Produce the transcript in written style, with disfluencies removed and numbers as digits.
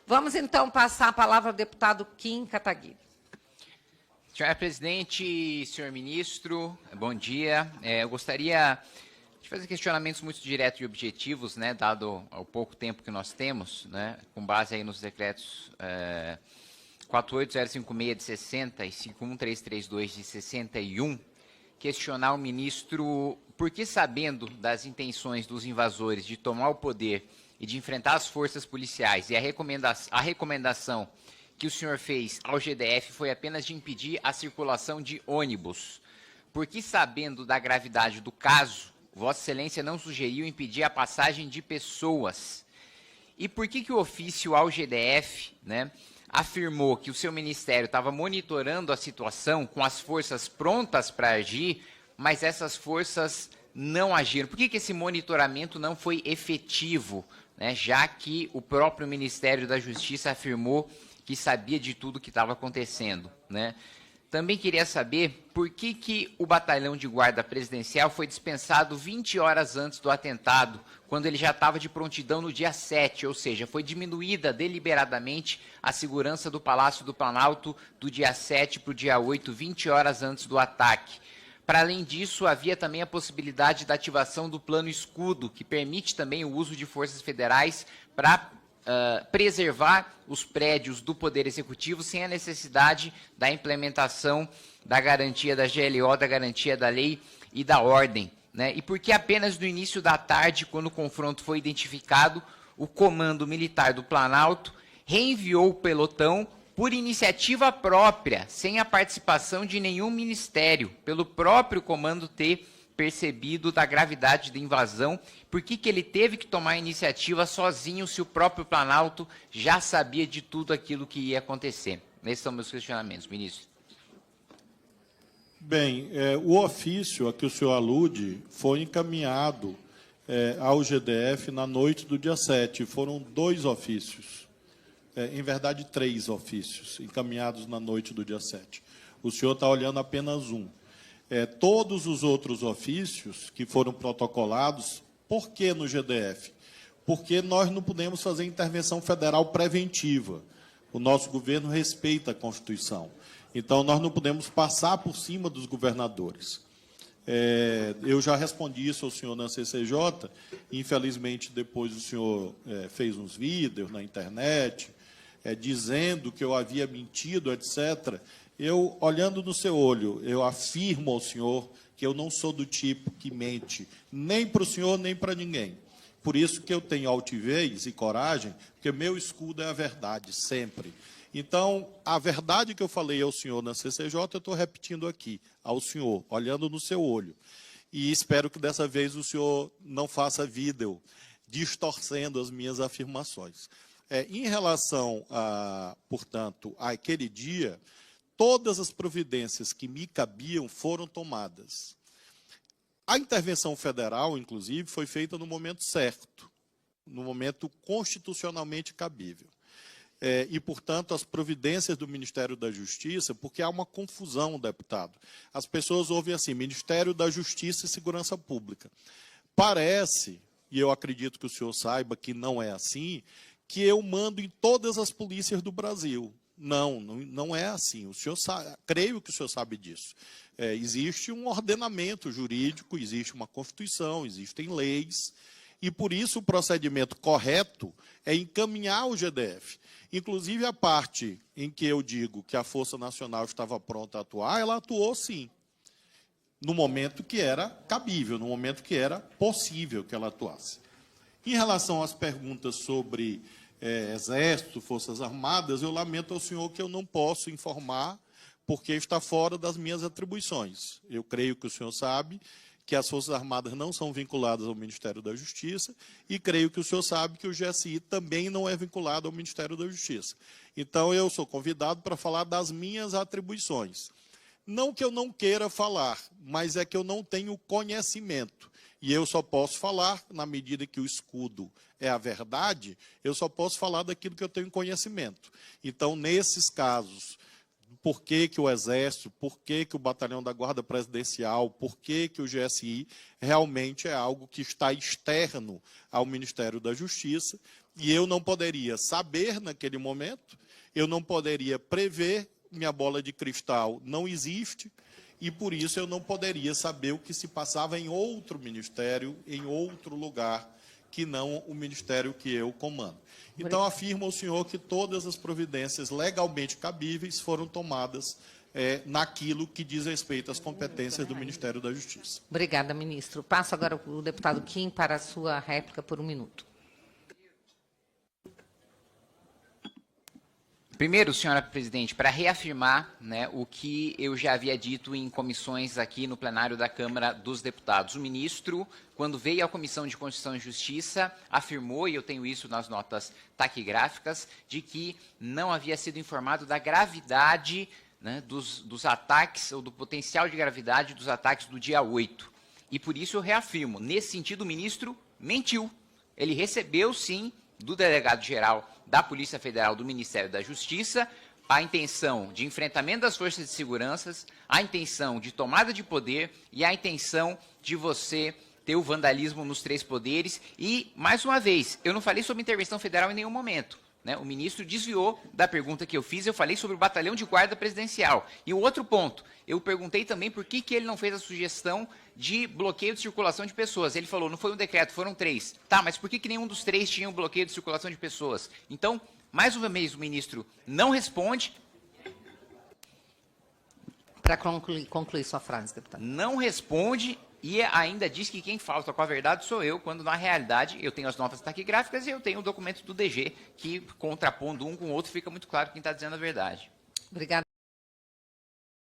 Vamos, então, passar a palavra ao deputado Kim Kataguiri. Senhora presidente, senhor ministro, bom dia. Eu gostaria de fazer questionamentos muito diretos e objetivos, né, dado o pouco tempo que nós temos, né, com base aí nos decretos 48056 de 60 e 51332 de 61, questionar o ministro por que, sabendo das intenções dos invasores de tomar o poder e de enfrentar as forças policiais, e a recomendação que o senhor fez ao GDF foi apenas de impedir a circulação de ônibus. Por que, sabendo da gravidade do caso, Vossa Excelência não sugeriu impedir a passagem de pessoas? E por que o ofício ao GDF, né, afirmou que o seu ministério estava monitorando a situação com as forças prontas para agir, mas essas forças não agiram? Por que esse monitoramento não foi efetivo, né, já que o próprio Ministério da Justiça afirmou que sabia de tudo que estava acontecendo, né? Também queria saber por que o batalhão de guarda presidencial foi dispensado 20 horas antes do atentado, quando ele já estava de prontidão no dia 7, ou seja, foi diminuída deliberadamente a segurança do Palácio do Planalto do dia 7 para o dia 8, 20 horas antes do ataque. Para além disso, havia também a possibilidade da ativação do Plano Escudo, que permite também o uso de forças federais para preservar os prédios do Poder Executivo sem a necessidade da implementação da garantia da GLO, da garantia da lei e da ordem, né? E porque apenas no início da tarde, quando o confronto foi identificado, o Comando Militar do Planalto reenviou o pelotão por iniciativa própria, sem a participação de nenhum ministério, pelo próprio comando ter percebido da gravidade da invasão. Por que ele teve que tomar a iniciativa sozinho, se o próprio Planalto já sabia de tudo aquilo que ia acontecer? Esses são meus questionamentos, ministro. Bem, o ofício a que o senhor alude foi encaminhado ao GDF na noite do dia 7. Foram 2 ofícios, em verdade 3 ofícios, encaminhados na noite do dia 7. O senhor está olhando apenas um. Todos os outros ofícios que foram protocolados, por que no GDF? Porque nós não podemos fazer intervenção federal preventiva. O nosso governo respeita a Constituição. Então, nós não podemos passar por cima dos governadores. Eu já respondi isso ao senhor na CCJ, infelizmente, depois o senhor fez uns vídeos na internet, dizendo que eu havia mentido, etc. Eu, olhando no seu olho, eu afirmo ao senhor que eu não sou do tipo que mente, nem para o senhor, nem para ninguém. Por isso que eu tenho altivez e coragem, porque meu escudo é a verdade, sempre. Então, a verdade que eu falei ao senhor na CCJ, eu estou repetindo aqui, ao senhor, olhando no seu olho. E espero que dessa vez o senhor não faça vídeo distorcendo as minhas afirmações. Em relação, portanto, àquele dia, todas as providências que me cabiam foram tomadas. A intervenção federal, inclusive, foi feita no momento certo, no momento constitucionalmente cabível. E, portanto, as providências do Ministério da Justiça, porque há uma confusão, deputado. As pessoas ouvem assim, Ministério da Justiça e Segurança Pública. Parece, e eu acredito que o senhor saiba que não é assim, que eu mando em todas as polícias do Brasil. Não é assim. O senhor sabe, creio que o senhor sabe disso. Existe um ordenamento jurídico, existe uma Constituição, existem leis, e por isso o procedimento correto é encaminhar o GDF. Inclusive a parte em que eu digo que a Força Nacional estava pronta a atuar, ela atuou sim, no momento que era cabível, no momento que era possível que ela atuasse. Em relação às perguntas sobre Exército, Forças Armadas, eu lamento ao senhor que eu não posso informar, porque está fora das minhas atribuições. Eu creio que o senhor sabe que as Forças Armadas não são vinculadas ao Ministério da Justiça, e creio que o senhor sabe que o GSI também não é vinculado ao Ministério da Justiça. Então, eu sou convidado para falar das minhas atribuições. Não que eu não queira falar, mas é que eu não tenho conhecimento. E eu só posso falar, na medida que o escudo é a verdade, eu só posso falar daquilo que eu tenho conhecimento. Então, nesses casos, por que o Exército, por que o Batalhão da Guarda Presidencial, por que o GSI, realmente é algo que está externo ao Ministério da Justiça, E eu não poderia saber naquele momento, eu não poderia prever, minha bola de cristal não existe, e por isso eu não poderia saber o que se passava em outro ministério, em outro lugar, que não o ministério que eu comando. Então, afirmo ao senhor que todas as providências legalmente cabíveis foram tomadas naquilo que diz respeito às competências do Ministério da Justiça. Obrigada, ministro. Passo agora o deputado Kim para a sua réplica por 1 minuto. Primeiro, senhora presidente, para reafirmar, né, o que eu já havia dito em comissões aqui no plenário da Câmara dos Deputados. O ministro, quando veio à Comissão de Constituição e Justiça, afirmou, e eu tenho isso nas notas taquigráficas, de que não havia sido informado da gravidade, né, dos ataques, ou do potencial de gravidade dos ataques do dia 8. E por isso eu reafirmo, nesse sentido o ministro mentiu. Ele recebeu, sim, do delegado-geral da Polícia Federal do Ministério da Justiça, a intenção de enfrentamento das forças de segurança, a intenção de tomada de poder e a intenção de você ter o vandalismo nos 3 poderes. E, mais uma vez, eu não falei sobre intervenção federal em nenhum momento, né? O ministro desviou da pergunta que eu fiz, eu falei sobre o batalhão de guarda presidencial. E o outro ponto, eu perguntei também por que ele não fez a sugestão de bloqueio de circulação de pessoas. Ele falou, não foi um decreto, foram 3. Tá, mas por que nenhum dos 3 tinha um bloqueio de circulação de pessoas? Então, mais uma vez, o ministro não responde. Para concluir sua frase, deputado. Não responde e ainda diz que quem falta com a verdade sou eu, quando na realidade eu tenho as notas taquigráficas e eu tenho o documento do DG, que contrapondo um com o outro fica muito claro quem está dizendo a verdade. Obrigada.